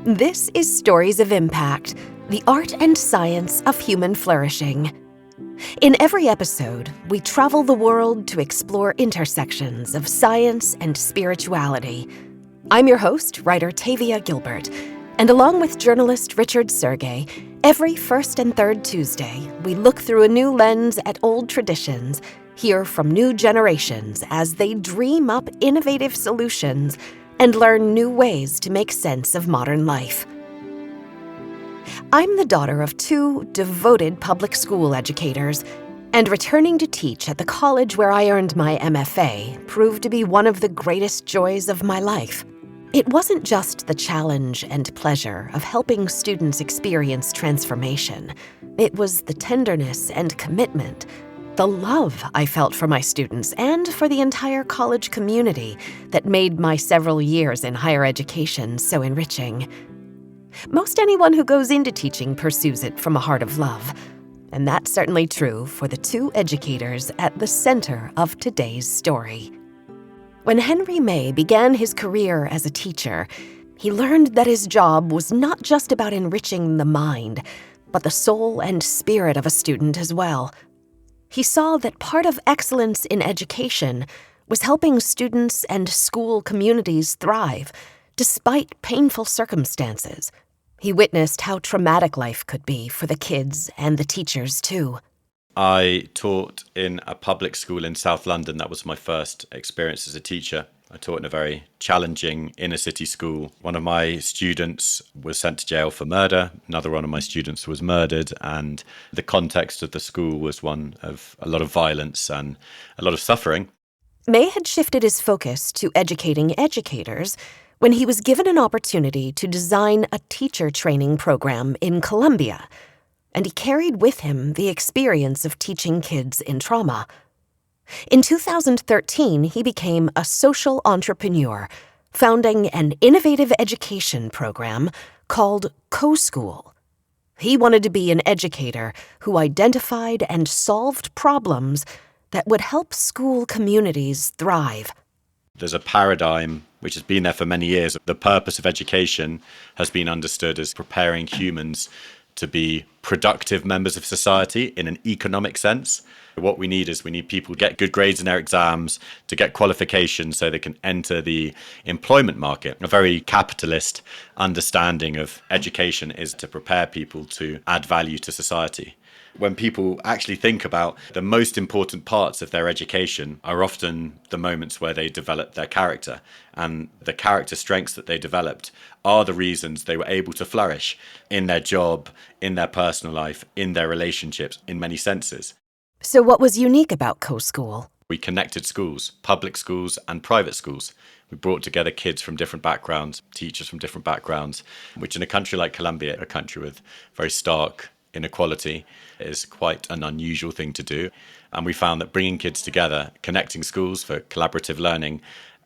This is Stories of Impact, the art and science of human flourishing. In every episode, we travel the world to explore intersections of science and spirituality. I'm your host, writer Tavia Gilbert, and along with journalist Richard Sergey, every first and third Tuesday, we look through a new lens at old traditions, hear from new generations as they dream up innovative solutions, and learn new ways to make sense of modern life. I'm the daughter of two devoted public school educators, and returning to teach at the college where I earned my MFA proved to be one of the greatest joys of my life. It wasn't just the challenge and pleasure of helping students experience transformation. It was the tenderness and commitment, the love I felt for my students and for the entire college community that made my several years in higher education so enriching. Most anyone who goes into teaching pursues it from a heart of love, and that's certainly true for the two educators at the center of today's story. When Henry May began his career as a teacher, he learned that his job was not just about enriching the mind, but the soul and spirit of a student as well. He saw that part of excellence in education was helping students and school communities thrive, despite painful circumstances. He witnessed how traumatic life could be for the kids and the teachers, too. I taught in a public school in South London. That was my first experience as a teacher. I taught in a very challenging inner city school. One of my students was sent to jail for murder. Another one of my students was murdered. And the context of the school was one of a lot of violence and a lot of suffering. May had shifted his focus to educating educators when he was given an opportunity to design a teacher training program in Colombia. And he carried with him the experience of teaching kids in trauma. In 2013, he became a social entrepreneur, founding an innovative education program called Coschool. He wanted to be an educator who identified and solved problems that would help school communities thrive. There's a paradigm which has been there for many years. The purpose of education has been understood as preparing humans to be productive members of society in an economic sense. What we need people to get good grades in their exams, to get qualifications so they can enter the employment market. A very capitalist understanding of education is to prepare people to add value to society. When people actually think about the most important parts of their education are often the moments where they develop their character, and the character strengths that they developed are the reasons they were able to flourish in their job, in their personal life, in their relationships, in many senses. So what was unique about Coschool? We connected schools, public schools and private schools. We brought together kids from different backgrounds, teachers from different backgrounds, which in a country like Colombia, a country with very stark inequality, is quite an unusual thing to do. And we found that bringing kids together, connecting schools for collaborative learning,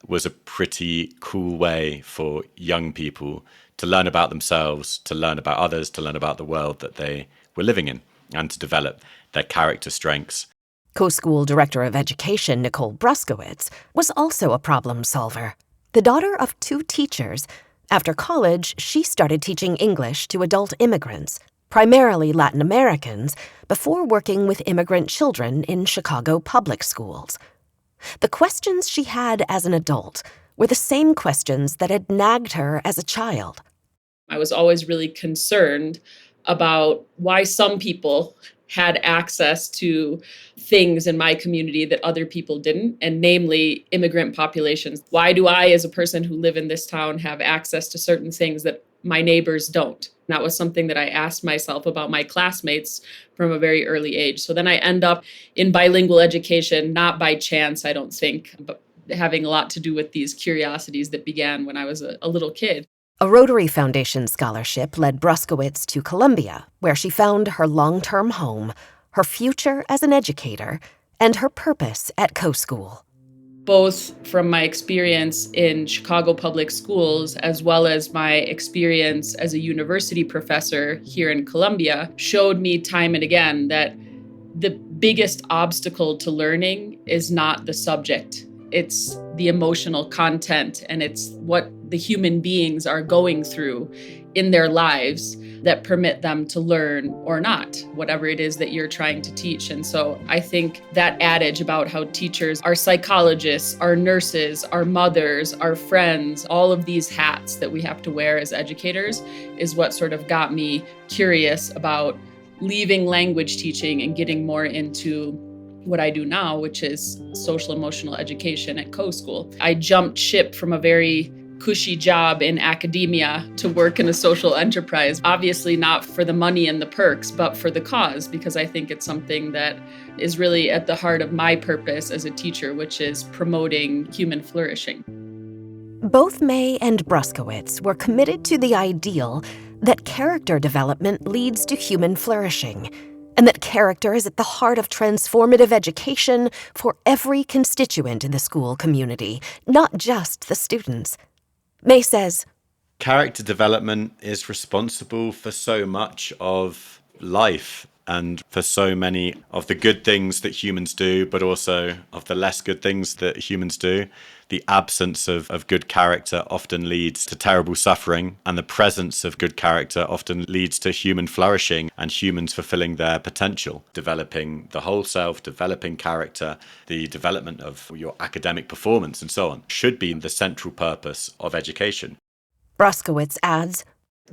was a pretty cool way for young people to learn about themselves, to learn about others, to learn about the world that they were living in, and to develop their character strengths. Coschool Director of Education Nicole Bruskewitz was also a problem solver. The daughter of two teachers, after college, she started teaching English to adult immigrants, primarily Latin Americans, before working with immigrant children in Chicago public schools. The questions she had as an adult were the same questions that had nagged her as a child. I was always really concerned about why some people had access to things in my community that other people didn't, and namely immigrant populations. Why do I, as a person who live in this town, have access to certain things that my neighbors don't? And that was something that I asked myself about my classmates from a very early age. So then I end up in bilingual education, not by chance, I don't think, but having a lot to do with these curiosities that began when I was a little kid. A Rotary Foundation scholarship led Bruskewitz to Colombia, where she found her long-term home, her future as an educator, and her purpose at Coschool. Both from my experience in Chicago public schools as well as my experience as a university professor here in Colombia showed me time and again that the biggest obstacle to learning is not the subject. It's the emotional content, and it's what the human beings are going through in their lives that permit them to learn or not, whatever it is that you're trying to teach. And so I think that adage about how teachers are psychologists, are nurses, are mothers, are friends, all of these hats that we have to wear as educators is what sort of got me curious about leaving language teaching and getting more into what I do now, which is social emotional education at Coschool. I jumped ship from a very cushy job in academia to work in a social enterprise, obviously not for the money and the perks, but for the cause, because I think it's something that is really at the heart of my purpose as a teacher, which is promoting human flourishing. Both May and Bruskewitz were committed to the ideal that character development leads to human flourishing, and that character is at the heart of transformative education for every constituent in the school community, not just the students. May says, character development is responsible for so much of life and for so many of the good things that humans do, but also of the less good things that humans do. The absence of good character often leads to terrible suffering, and the presence of good character often leads to human flourishing and humans fulfilling their potential. Developing the whole self, developing character, the development of your academic performance and so on should be the central purpose of education. Bruskewitz adds,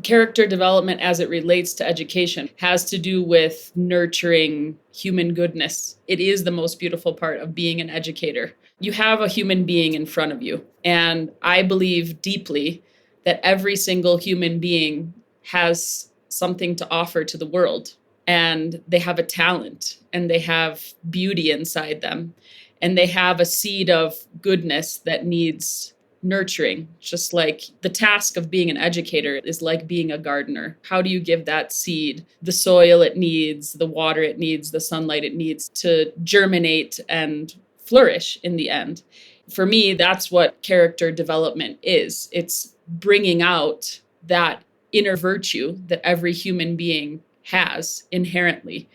character development as it relates to education has to do with nurturing human goodness. It is the most beautiful part of being an educator. You have a human being in front of you, and I believe deeply that every single human being has something to offer to the world, and they have a talent, and they have beauty inside them, and they have a seed of goodness that needs nurturing. Just like the task of being an educator is like being a gardener. How do you give that seed the soil it needs, the water it needs, the sunlight it needs to germinate and flourish in the end? For me, that's what character development is. It's bringing out that inner virtue that every human being has inherently.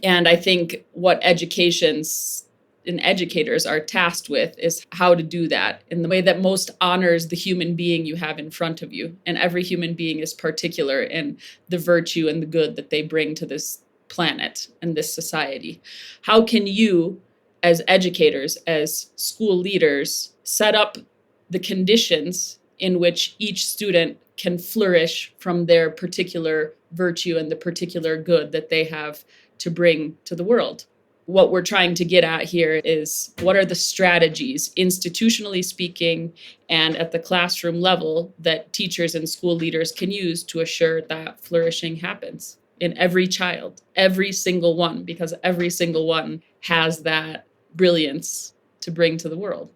And I think what educators are tasked with is how to do that in the way that most honors the human being you have in front of you. And every human being is particular in the virtue and the good that they bring to this planet and this society. How can you, as educators, as school leaders, set up the conditions in which each student can flourish from their particular virtue and the particular good that they have to bring to the world? What we're trying to get at here is, what are the strategies, institutionally speaking, and at the classroom level, that teachers and school leaders can use to assure that flourishing happens in every child, every single one, because every single one has that brilliance to bring to the world.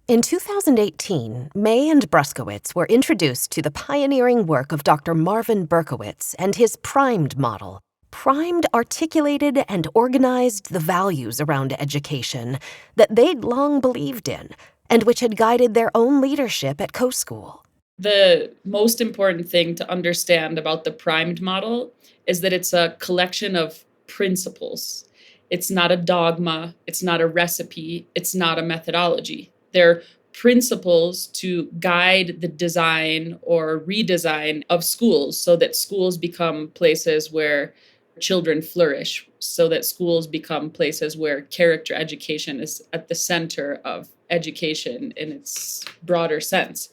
In 2018, May and Bruskewitz were introduced to the pioneering work of Dr. Marvin Berkowitz and his primed model. Primed articulated and organized the values around education that they'd long believed in and which had guided their own leadership at Coschool. The most important thing to understand about the primed model is that it's a collection of principles. It's not a dogma, it's not a recipe, it's not a methodology. They're principles to guide the design or redesign of schools so that schools become places where children flourish, so that schools become places where character education is at the center of education in its broader sense.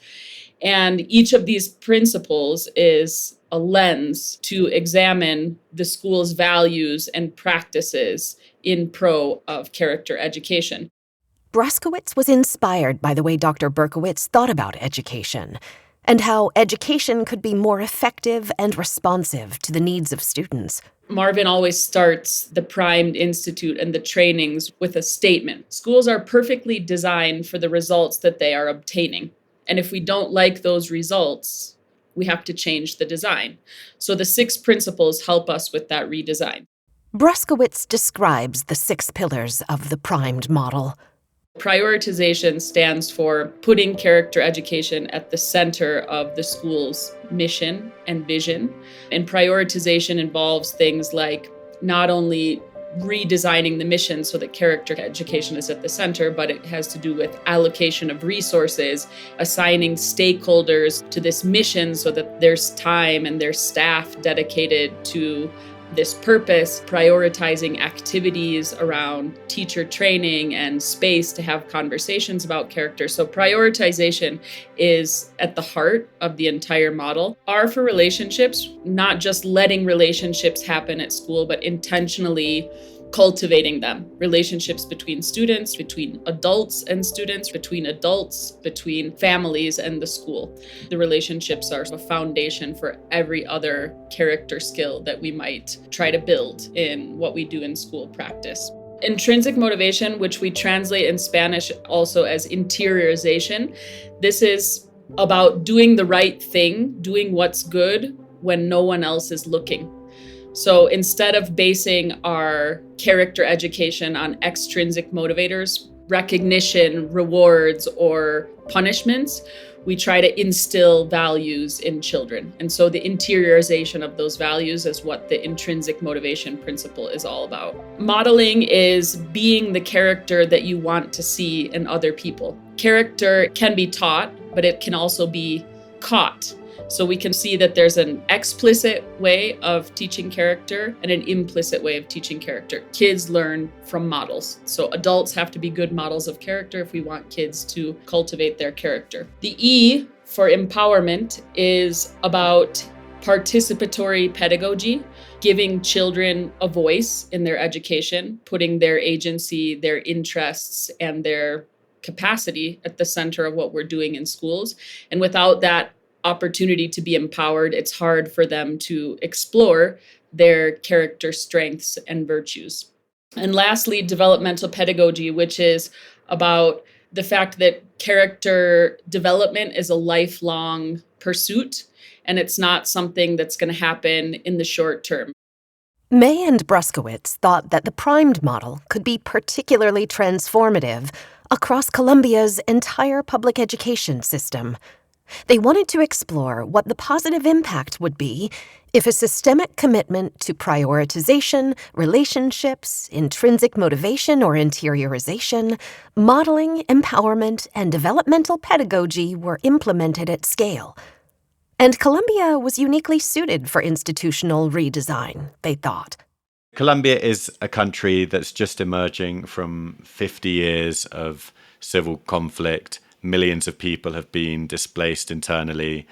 And each of these principles is a lens to examine the school's values and practices in pro of character education. Bruskewitz was inspired by the way Dr. Berkowitz thought about education and how education could be more effective and responsive to the needs of students. Marvin always starts the Primed Institute and the trainings with a statement. Schools are perfectly designed for the results that they are obtaining. And if we don't like those results, we have to change the design. So the 6 principles help us with that redesign. Bruskewitz describes the 6 pillars of the primed model. Prioritization stands for putting character education at the center of the school's mission and vision. And prioritization involves things like not only redesigning the mission so that character education is at the center, but it has to do with allocation of resources, assigning stakeholders to this mission so that there's time and there's staff dedicated to this purpose, prioritizing activities around teacher training and space to have conversations about character. So prioritization is at the heart of the entire model. R for relationships, not just letting relationships happen at school, but intentionally cultivating them. Relationships between students, between adults and students, between adults, between families and the school. The relationships are a foundation for every other character skill that we might try to build in what we do in school practice. Intrinsic motivation, which we translate in Spanish also as interiorization, this is about doing the right thing, doing what's good when no one else is looking. So instead of basing our character education on extrinsic motivators, recognition, rewards, or punishments, we try to instill values in children. And so the interiorization of those values is what the intrinsic motivation principle is all about. Modeling is being the character that you want to see in other people. Character can be taught, but it can also be caught. So we can see that there's an explicit way of teaching character and an implicit way of teaching character. Kids learn from models. So adults have to be good models of character if we want kids to cultivate their character. The E for empowerment is about participatory pedagogy, giving children a voice in their education, putting their agency, their interests, and their capacity at the center of what we're doing in schools. And without that opportunity to be empowered, it's hard for them to explore their character strengths and virtues. And lastly, developmental pedagogy, which is about the fact that character development is a lifelong pursuit, and it's not something that's going to happen in the short term. May and Bruskewitz thought that the primed model could be particularly transformative across Colombia's entire public education system. They wanted to explore what the positive impact would be if a systemic commitment to prioritization, relationships, intrinsic motivation or interiorization, modeling, empowerment, and developmental pedagogy were implemented at scale. And Colombia was uniquely suited for institutional redesign, they thought. Colombia is a country that's just emerging from 50 years of civil conflict. Millions of people have been displaced internally.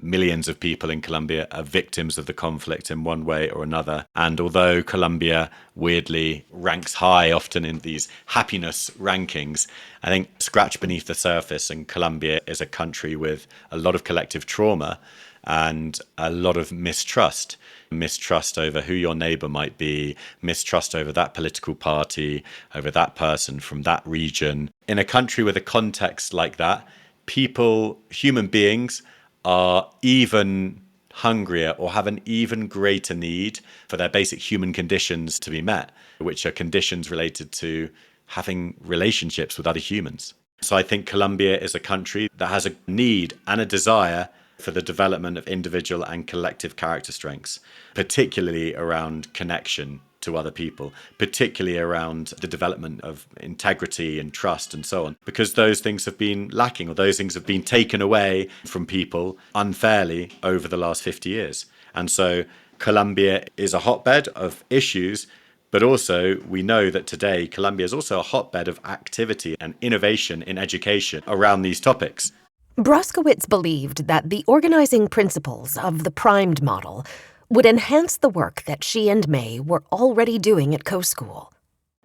Millions of people in Colombia are victims of the conflict in one way or another. And although Colombia weirdly ranks high often in these happiness rankings, I think scratch beneath the surface, and Colombia is a country with a lot of collective trauma and a lot of mistrust. Mistrust over who your neighbor might be, mistrust over that political party, over that person from that region. In a country with a context like that, people, human beings, are even hungrier or have an even greater need for their basic human conditions to be met, which are conditions related to having relationships with other humans. So I think Colombia is a country that has a need and a desire for the development of individual and collective character strengths, particularly around connection to other people, particularly around the development of integrity and trust and so on, because those things have been lacking, or those things have been taken away from people unfairly over the last 50 years. And so Colombia is a hotbed of issues, but also we know that today Colombia is also a hotbed of activity and innovation in education around these topics. Bruskewitz believed that the organizing principles of the primed model would enhance the work that she and May were already doing at Coschool.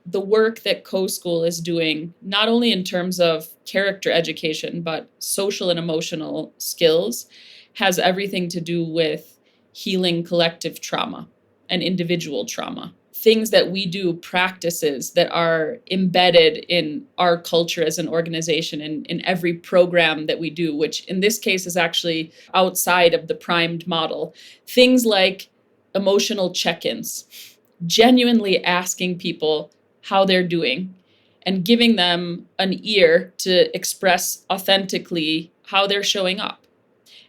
The work that Coschool is doing, not only in terms of character education, but social and emotional skills, has everything to do with healing collective trauma and individual trauma. Things that we do, practices that are embedded in our culture as an organization and in every program that we do, which in this case is actually outside of the primed model. Things like emotional check-ins, genuinely asking people how they're doing and giving them an ear to express authentically how they're showing up.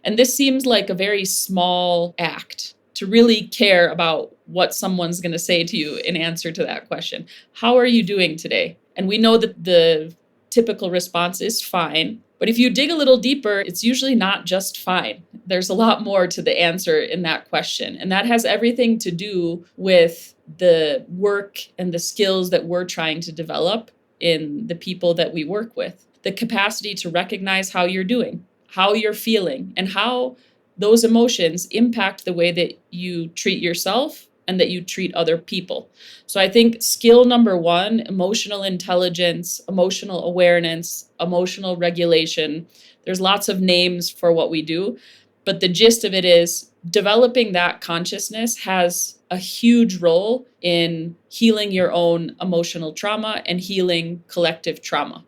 And this seems like a very small act to really care about what someone's going to say to you in answer to that question. How are you doing today? And we know that the typical response is fine. But if you dig a little deeper, it's usually not just fine. There's a lot more to the answer in that question. And that has everything to do with the work and the skills that we're trying to develop in the people that we work with. The capacity to recognize how you're doing, how you're feeling, and how those emotions impact the way that you treat yourself and that you treat other people. So I think skill number one, emotional intelligence, emotional awareness, emotional regulation. There's lots of names for what we do, but the gist of it is developing that consciousness has a huge role in healing your own emotional trauma and healing collective trauma.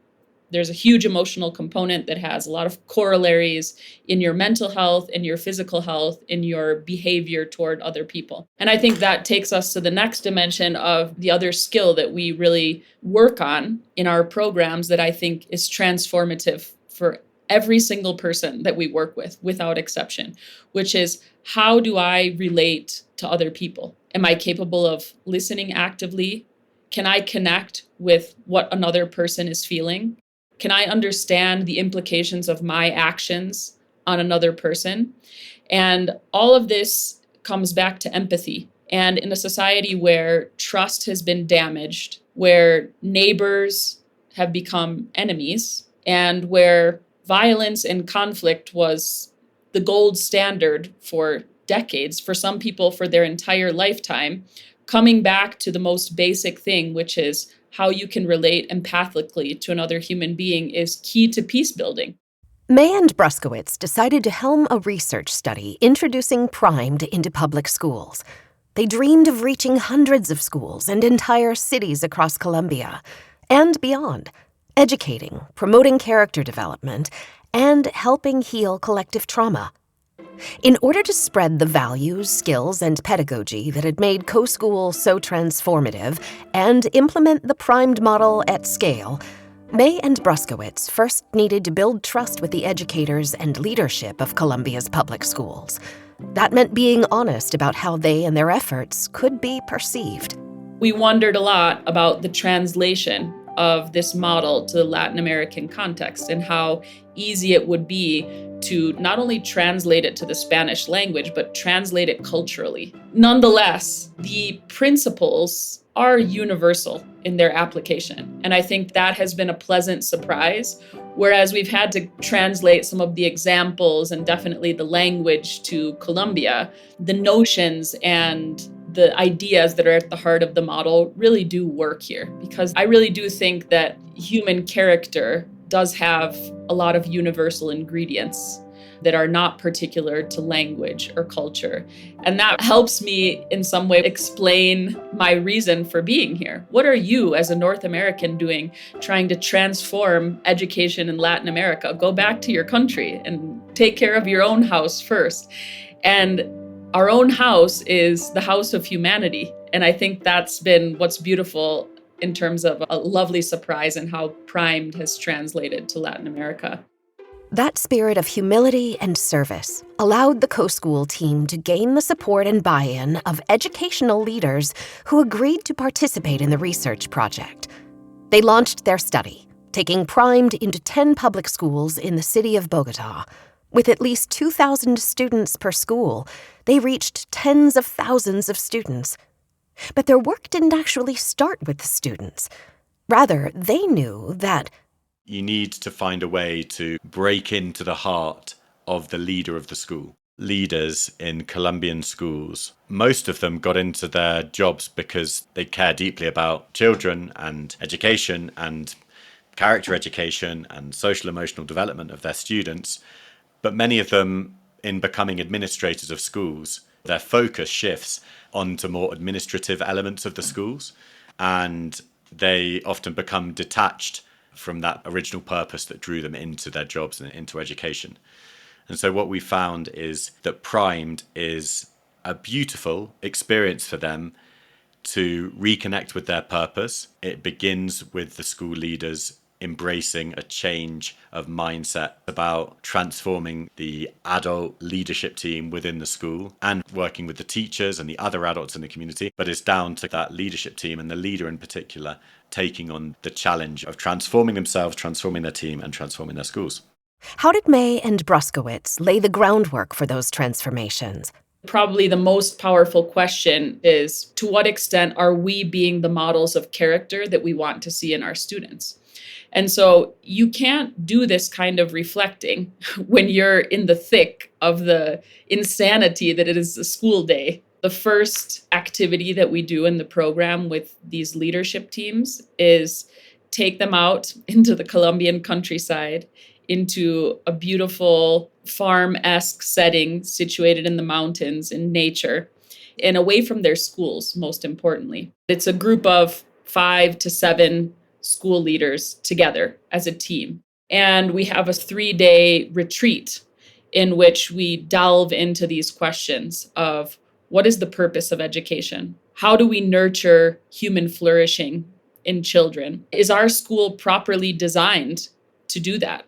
There's a huge emotional component that has a lot of corollaries in your mental health, in your physical health, in your behavior toward other people. And I think that takes us to the next dimension of the other skill that we really work on in our programs that I think is transformative for every single person that we work with, without exception, which is, how do I relate to other people? Am I capable of listening actively? Can I connect with what another person is feeling? Can I understand the implications of my actions on another person? And all of this comes back to empathy. And in a society where trust has been damaged, where neighbors have become enemies, and where violence and conflict was the gold standard for decades, for some people for their entire lifetime, coming back to the most basic thing, which is how you can relate empathically to another human being, is key to peace building. May and Bruskewitz decided to helm a research study introducing Primed into public schools. They dreamed of reaching hundreds of schools and entire cities across Colombia and beyond, educating, promoting character development, and helping heal collective trauma. In order to spread the values, skills, and pedagogy that had made Coschool so transformative and implement the primed model at scale, May and Bruskewitz first needed to build trust with the educators and leadership of Colombia's public schools. That meant being honest about how they and their efforts could be perceived. We wondered a lot about the translation of this model to the Latin American context and how easy it would be to not only translate it to the Spanish language, but translate it culturally. Nonetheless, the principles are universal in their application. And I think that has been a pleasant surprise. Whereas we've had to translate some of the examples and definitely the language to Colombia, the notions and the ideas that are at the heart of the model really do work here. Because I really do think that human character does have a lot of universal ingredients that are not particular to language or culture. And that helps me in some way explain my reason for being here. What are you as a North American doing trying to transform education in Latin America? Go back to your country and take care of your own house first. And our own house is the house of humanity. And I think that's been what's beautiful in terms of a lovely surprise in how Primed has translated to Latin America. That spirit of humility and service allowed the Coschool team to gain the support and buy-in of educational leaders who agreed to participate in the research project. They launched their study, taking Primed into 10 public schools in the city of Bogota. With at least 2,000 students per school, they reached tens of thousands of students. But their work didn't actually start with the students. Rather, they knew that you need to find a way to break into the heart of the leader of the school. Leaders in Colombian schools, most of them got into their jobs because they care deeply about children and education and character education and social emotional development of their students. But many of them, in becoming administrators of schools, their focus shifts onto more administrative elements of the schools, and they often become detached from that original purpose that drew them into their jobs and into education. And so what we found is that Primed is a beautiful experience for them to reconnect with their purpose. It begins with the school leaders embracing a change of mindset, about transforming the adult leadership team within the school and working with the teachers and the other adults in the community. But it's down to that leadership team and the leader in particular taking on the challenge of transforming themselves, transforming their team, and transforming their schools. How did May and Bruskewitz lay the groundwork for those transformations? Probably the most powerful question is, to what extent are we being the models of character that we want to see in our students? And so you can't do this kind of reflecting when you're in the thick of the insanity that it is a school day. The first activity that we do in the program with these leadership teams is take them out into the Colombian countryside, into a beautiful farm-esque setting situated in the mountains in nature and away from their schools, most importantly. It's a group of 5 to 7 school leaders together as a team. And we have a 3-day retreat in which we delve into these questions of what is the purpose of education? How do we nurture human flourishing in children? Is our school properly designed to do that?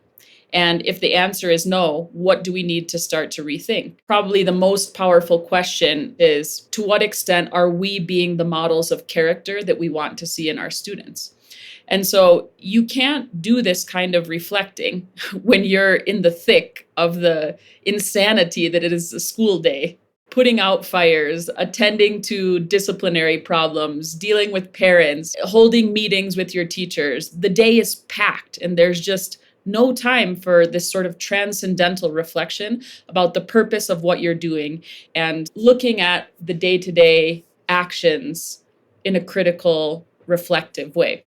And if the answer is no, what do we need to start to rethink? Probably the most powerful question is, to what extent are we being the models of character that we want to see in our students? And so you can't do this kind of reflecting when you're in the thick of the insanity that it is a school day. Putting out fires, attending to disciplinary problems, dealing with parents, holding meetings with your teachers. The day is packed and there's just no time for this sort of transcendental reflection about the purpose of what you're doing and looking at the day-to-day actions in a critical, reflective way.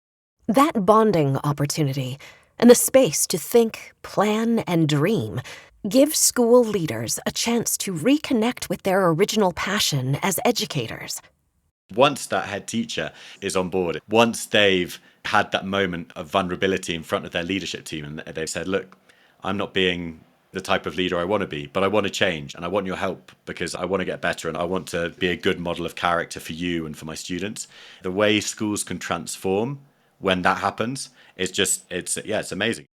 That bonding opportunity and the space to think, plan, and dream give school leaders a chance to reconnect with their original passion as educators. Once that head teacher is on board, once they've had that moment of vulnerability in front of their leadership team and they've said, look, I'm not being the type of leader I want to be, but I want to change and I want your help because I want to get better and I want to be a good model of character for you and for my students. The way schools can transform when that happens is just, it's amazing.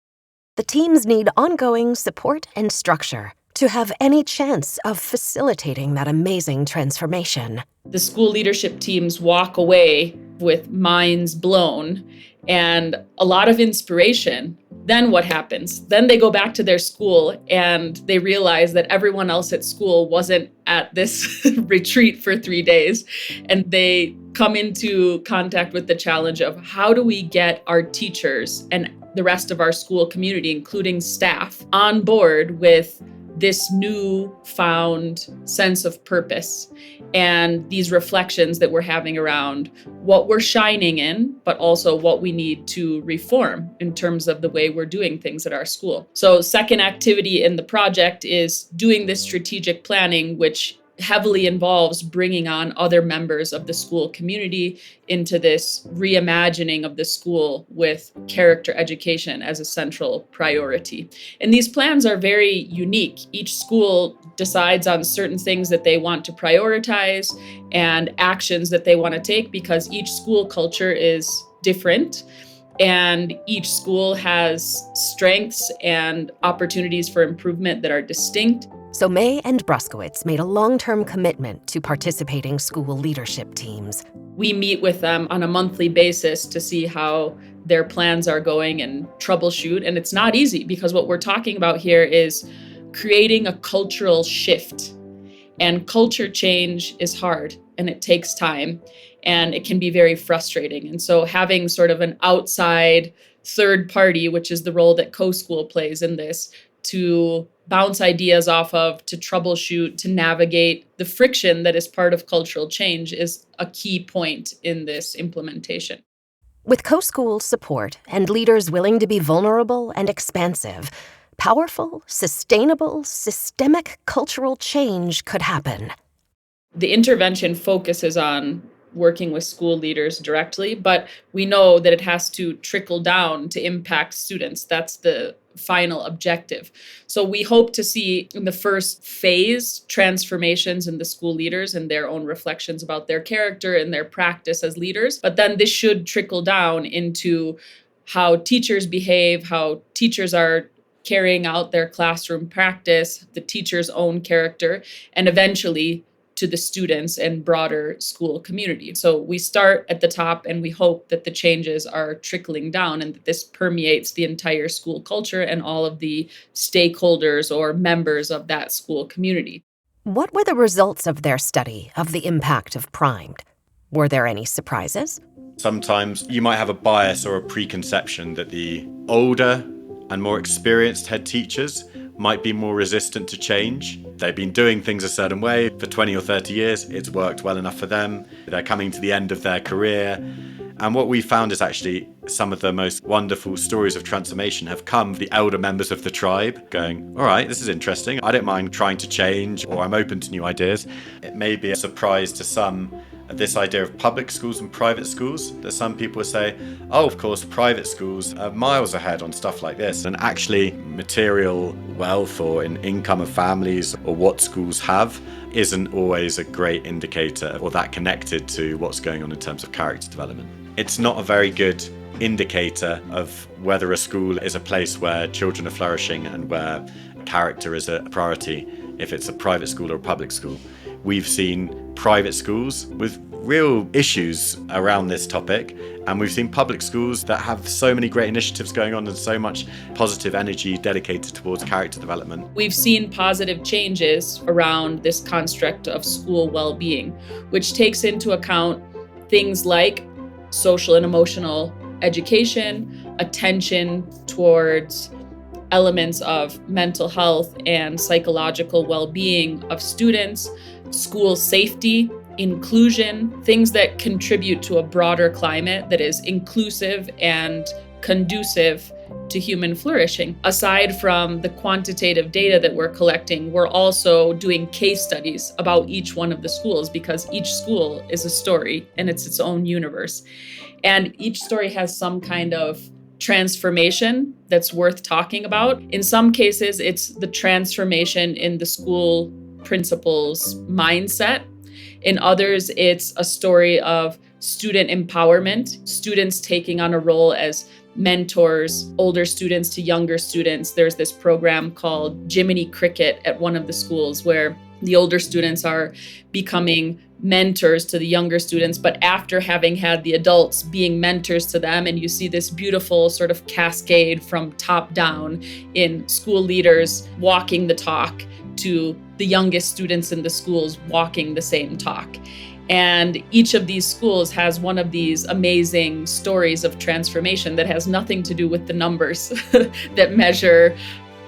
The teams need ongoing support and structure to have any chance of facilitating that amazing transformation. The school leadership teams walk away with minds blown and a lot of inspiration. Then what happens? Then they go back to their school and they realize that everyone else at school wasn't at this retreat for 3 days. And they come into contact with the challenge of, how do we get our teachers and the rest of our school community, including staff, on board with this newfound sense of purpose and these reflections that we're having around what we're shining in, but also what we need to reform in terms of the way we're doing things at our school. So second activity in the project is doing this strategic planning, which heavily involves bringing on other members of the school community into this reimagining of the school with character education as a central priority. And these plans are very unique. Each school decides on certain things that they want to prioritize and actions that they want to take because each school culture is different. And each school has strengths and opportunities for improvement that are distinct. So May and Bruskewitz made a long-term commitment to participating school leadership teams. We meet with them on a monthly basis to see how their plans are going and troubleshoot. And it's not easy because what we're talking about here is creating a cultural shift. And culture change is hard and it takes time and it can be very frustrating. And so having sort of an outside third party, which is the role that Coschool plays in this, to bounce ideas off of, to troubleshoot, to navigate the friction that is part of cultural change is a key point in this implementation. With Coschool's support and leaders willing to be vulnerable and expansive, powerful, sustainable, systemic cultural change could happen. The intervention focuses on working with school leaders directly, but we know that it has to trickle down to impact students. That's the final objective. So we hope to see in the first phase transformations in the school leaders and their own reflections about their character and their practice as leaders. But then this should trickle down into how teachers behave, how teachers are carrying out their classroom practice, the teacher's own character, and eventually to the students and broader school community. So we start at the top and we hope that the changes are trickling down and that this permeates the entire school culture and all of the stakeholders or members of that school community. What were the results of their study of the impact of primed? Were there any surprises? Sometimes you might have a bias or a preconception that the older and more experienced head teachers might be more resistant to change. They've been doing things a certain way for 20 or 30 years. It's worked well enough for them. They're coming to the end of their career. And what we found is actually some of the most wonderful stories of transformation have come from the elder members of the tribe going, all right, this is interesting. I don't mind trying to change, or I'm open to new ideas. It may be a surprise to some, this idea of public schools and private schools, that some people say, oh, of course, private schools are miles ahead on stuff like this. And actually, material wealth or in income of families or what schools have isn't always a great indicator or that connected to what's going on in terms of character development. It's not a very good indicator of whether a school is a place where children are flourishing and where character is a priority, if it's a private school or a public school. We've seen private schools with real issues around this topic, and we've seen public schools that have so many great initiatives going on and so much positive energy dedicated towards character development. We've seen positive changes around this construct of school well-being, which takes into account things like social and emotional education, attention towards elements of mental health and psychological well-being of students, school safety, inclusion, things that contribute to a broader climate that is inclusive and conducive to human flourishing. Aside from the quantitative data that we're collecting, we're also doing case studies about each one of the schools because each school is a story and it's its own universe. And each story has some kind of transformation that's worth talking about. In some cases, it's the transformation in the school principal's mindset. In others, it's a story of student empowerment, students taking on a role as mentors, older students to younger students. There's this program called Jiminy Cricket at one of the schools where the older students are becoming mentors to the younger students, but after having had the adults being mentors to them, and you see this beautiful sort of cascade from top down in school leaders walking the talk to the youngest students in the schools walking the same talk. And each of these schools has one of these amazing stories of transformation that has nothing to do with the numbers that measure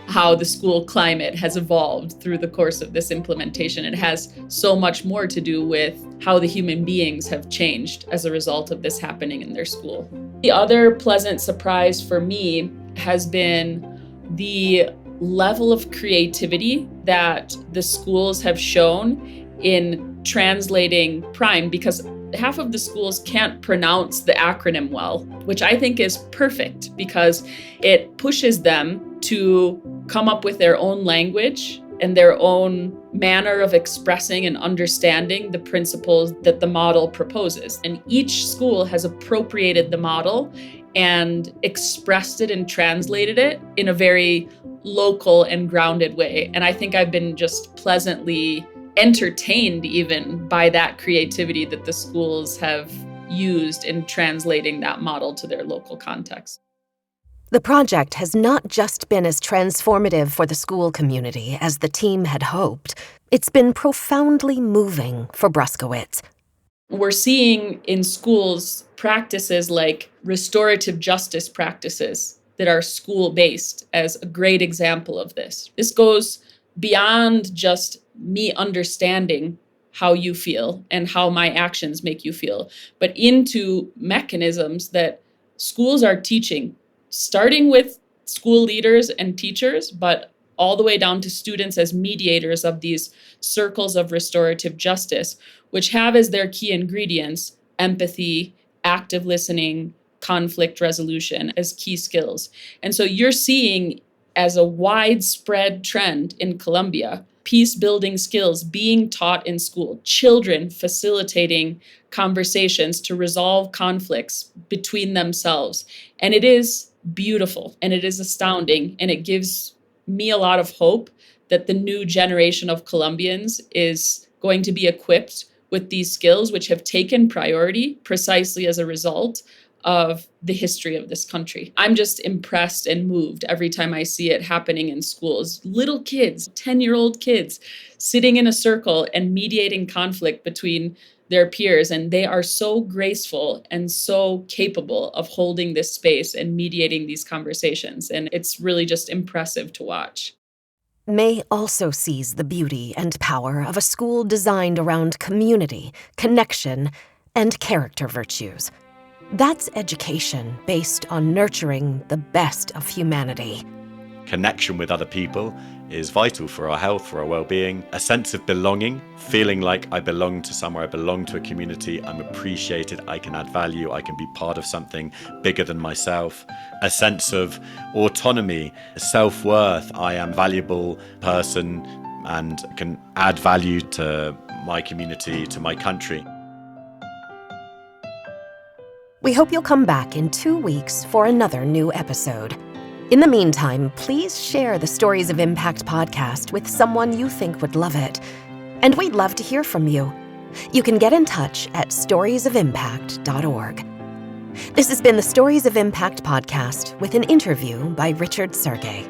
how the school climate has evolved through the course of this implementation. It has so much more to do with how the human beings have changed as a result of this happening in their school. The other pleasant surprise for me has been the level of creativity that the schools have shown in translating PRIME, because half of the schools can't pronounce the acronym well, which I think is perfect because it pushes them to come up with their own language and their own manner of expressing and understanding the principles that the model proposes. And each school has appropriated the model and expressed it and translated it in a very local and grounded way. And I think I've been just pleasantly entertained even by that creativity that the schools have used in translating that model to their local context. The project has not just been as transformative for the school community as the team had hoped. It's been profoundly moving for Bruskewitz. We're seeing in schools practices like restorative justice practices that are school-based as a great example of this. This goes beyond just me understanding how you feel and how my actions make you feel, but into mechanisms that schools are teaching, starting with school leaders and teachers, but all the way down to students as mediators of these circles of restorative justice, which have as their key ingredients empathy, active listening, conflict resolution as key skills. And so you're seeing as a widespread trend in Colombia peace building skills being taught in school, children facilitating conversations to resolve conflicts between themselves. And it is beautiful and it is astounding. And it gives me a lot of hope that the new generation of Colombians is going to be equipped with these skills, which have taken priority precisely as a result of the history of this country. I'm just impressed and moved every time I see it happening in schools. Little kids, 10-year-old kids, sitting in a circle and mediating conflict between their peers. And they are so graceful and so capable of holding this space and mediating these conversations. And it's really just impressive to watch. May also sees the beauty and power of a school designed around community, connection, and character virtues. That's education based on nurturing the best of humanity. Connection with other people is vital for our health, for our well-being. A sense of belonging, feeling like I belong to somewhere, I belong to a community, I'm appreciated, I can add value, I can be part of something bigger than myself. A sense of autonomy, self-worth, I am a valuable person and can add value to my community, to my country. We hope you'll come back in 2 weeks for another new episode. In the meantime, please share the Stories of Impact podcast with someone you think would love it. And we'd love to hear from you. You can get in touch at storiesofimpact.org. This has been the Stories of Impact podcast with an interview by Richard Sergey.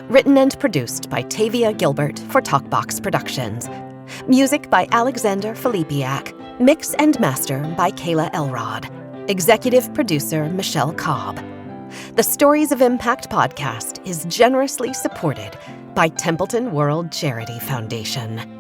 Written and produced by Tavia Gilbert for Talkbox Productions. Music by Alexander Filipiak. Mix and master by Kayla Elrod. Executive producer Michelle Cobb. The Stories of Impact podcast is generously supported by Templeton World Charity Foundation.